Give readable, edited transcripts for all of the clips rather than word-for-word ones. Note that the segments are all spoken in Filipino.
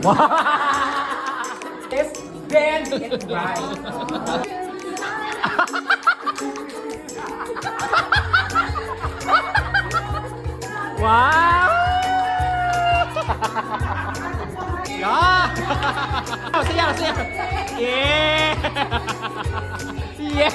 Yes, bend it right. Wow! Yeah! Saya, saya. Yeah! Yeah!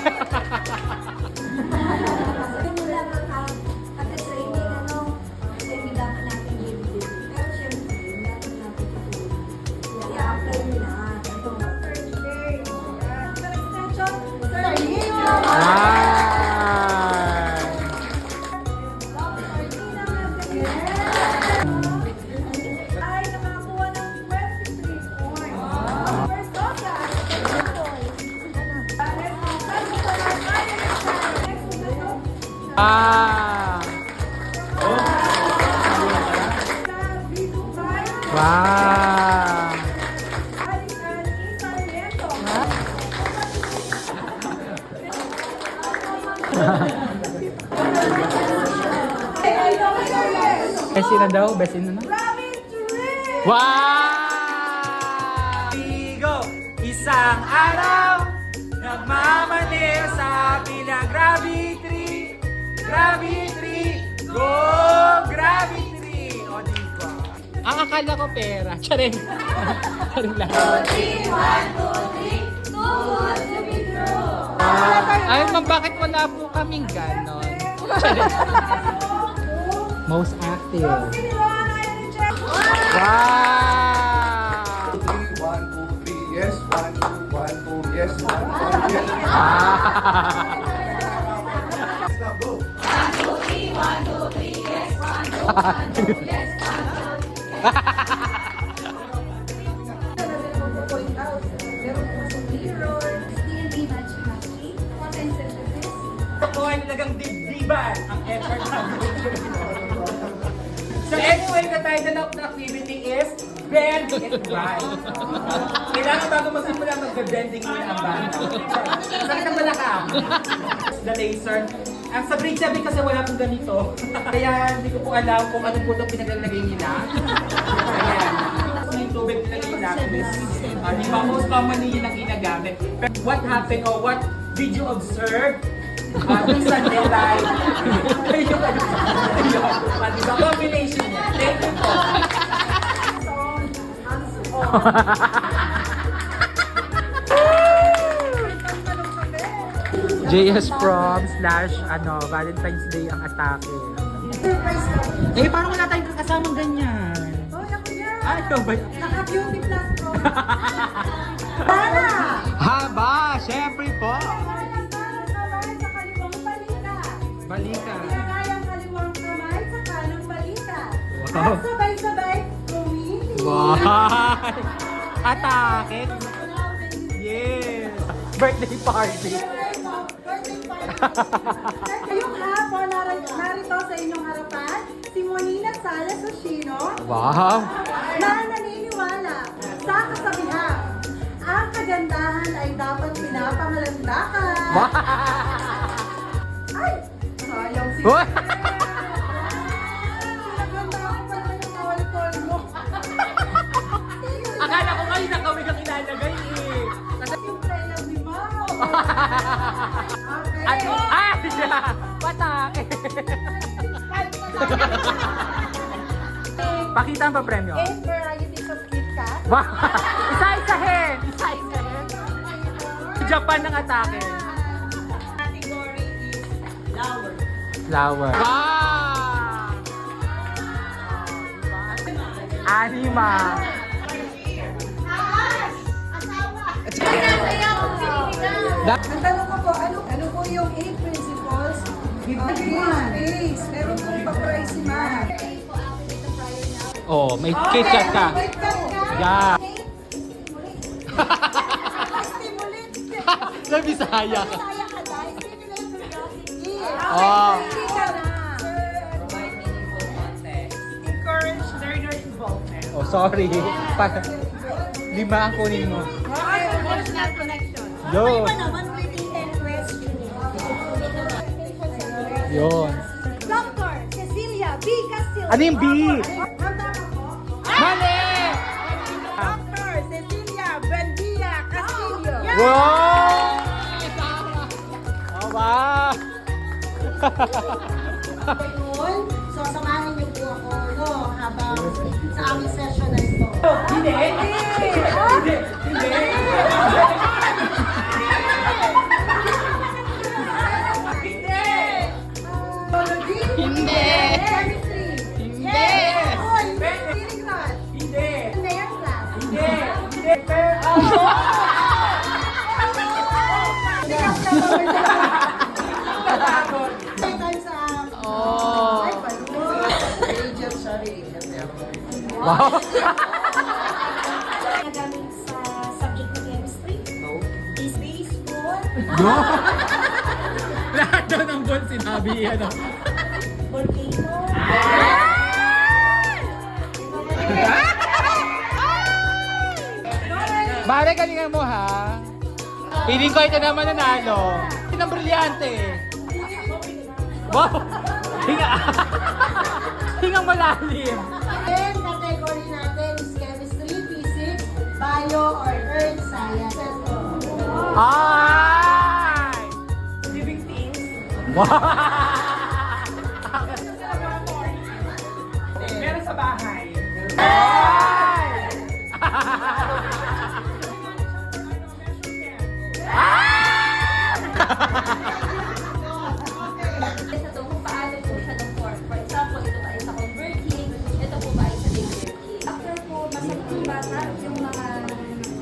Ah! Wow! Best in na daw? Best in na? Wow! Go! Isang araw nagmamaliw sa bilang Gravity! Gravity! Go! Gravity! O diba? Ang akala ko pera. Charing. Charing lang. 2, 3, 1, 2, 3. Too good to be true. Ay, ma'am, bakit wala po kaming ganon? Charing. Most active. Wow! 1, 2, 3, yes. 1, 2, 1, 2, yes. 1, 2, yes. Stop, go. 1, 2, 3, 1, 2, 3, yes. 1, 2, 1, 2, yes. 1, 2. Ako ay talagang dibdiban ang effort namin. So anyway, the title of the activity is Bend It Right. Kailangan bago magsimula mag-bending muna ang banda. Sakit ang balakang. The laser. Ang sa grade 7 kasi wala pong ganito. Kaya hindi ko po alam kung ano po itong pinaglalagay nila. Ayan. Yung tubig nila yung lapis. Di ba most commonly yun ang ginagamit. Pero what happened or what did you observe? Minsan din like, ayun, diba, combination niya. Thank you po. JS Prom / Valentine's Day ang atake. Eh, parang wala tayong kasamang ganyan. Oh, ako yan. Ay, ikaw ba? Naka-beauty plus pro. Para! Haba, syempre po. Kamay sa kaliwang balikat. Balika. Pinagayang kaliwang kamay sa kanang balikat. Wow. At sabay-sabay, kumili. Wow! Atake. Yes. Birthday party. Ngayong hapon, narito sa inyong harapan, si Monina Salas Oshino, Wow. na naniniwala sa kasabihan, ang kagandahan ay dapat pinapangalandakan. Wow. Ay! Sayang si Uy! Kagandahan pa na yung kawal-kawal mo. Akala ko ngayon na kami kang ilalagay eh. Yung prela ni Mao. Ay! Okay. Ay! Patake. Pakita ang pa-premyo. 8 varieties of KitKat. Wow! Isa-isahin! Isa-isahin! Japan ng atake. Category is flower. Flower. Wow! Anima. Ang tanong ko po, ano po yung 8 principles of space? Meron pong pa-price si Ma. Oh, may KitKat ka. May KitKat ka? Yeah. Stimulate. Na Bisaya ka. Bisaya ka dahil stimulate curiosity. Oh. Hindi ka na. Encourage learner involvement. Oh, sorry. 5 ang kunin mo. Emotional connection. Yo. Iba naman witty and question. Yun. Dr. Cecilia B. Castillo. Ano yung B? Ang tama po. Mali! Wow! Oh, wow! Ngayon, so samahan niyo po ako, no, habang sa aming session na ito. Hindi! Hindi! Hindi! Biology? Hindi. Chemistry? Hindi. Oy, feeling not. Hindi! Hindi yan class. Hindi! Hindi! May time sa... Oh. Ay, balon. Agent, sorry. Wow! Nagamit sa subject ng chemistry. No. Is baseball. No! Lahat daw ng buwan sinabi ano. Volcano. Bare, galingan mo ha. Piling ko ito naman nanalo. Ito ang brilyante. Wow! Hinga! Hingang malalim. Then, category natin is chemistry, physics, bio, or earth sciences. Ay! Living things. Wow! Meron sa bahay. Ito kung paano po siya ng-form. For example, ito ba ay sa converting, ito po ba ay sa diverting. After po, masagot ng bata yung mga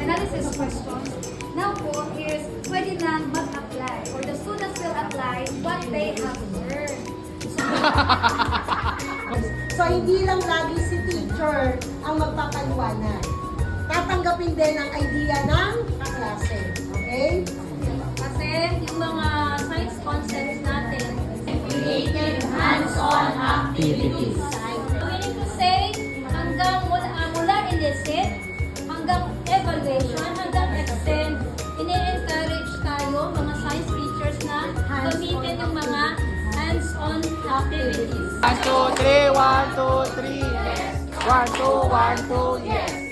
analysis questions. Now po is pwede na mag-apply or the students will apply what they have learned. So, hindi lang lagi si teacher ang magpapaliwanag. Tatanggapin din ang idea ng kaklase. Okay? Kasi yung mga science concepts natin, created hands-on activities. Meaning to say, hanggang mula illicit, hanggang evaluation, hanggang extend, ini-encourage tayo, mga science teachers na gamitin yung mga hands-on activities. 1, 2, 3, 1, 2, 3. 1, 2, 1, 2, yes.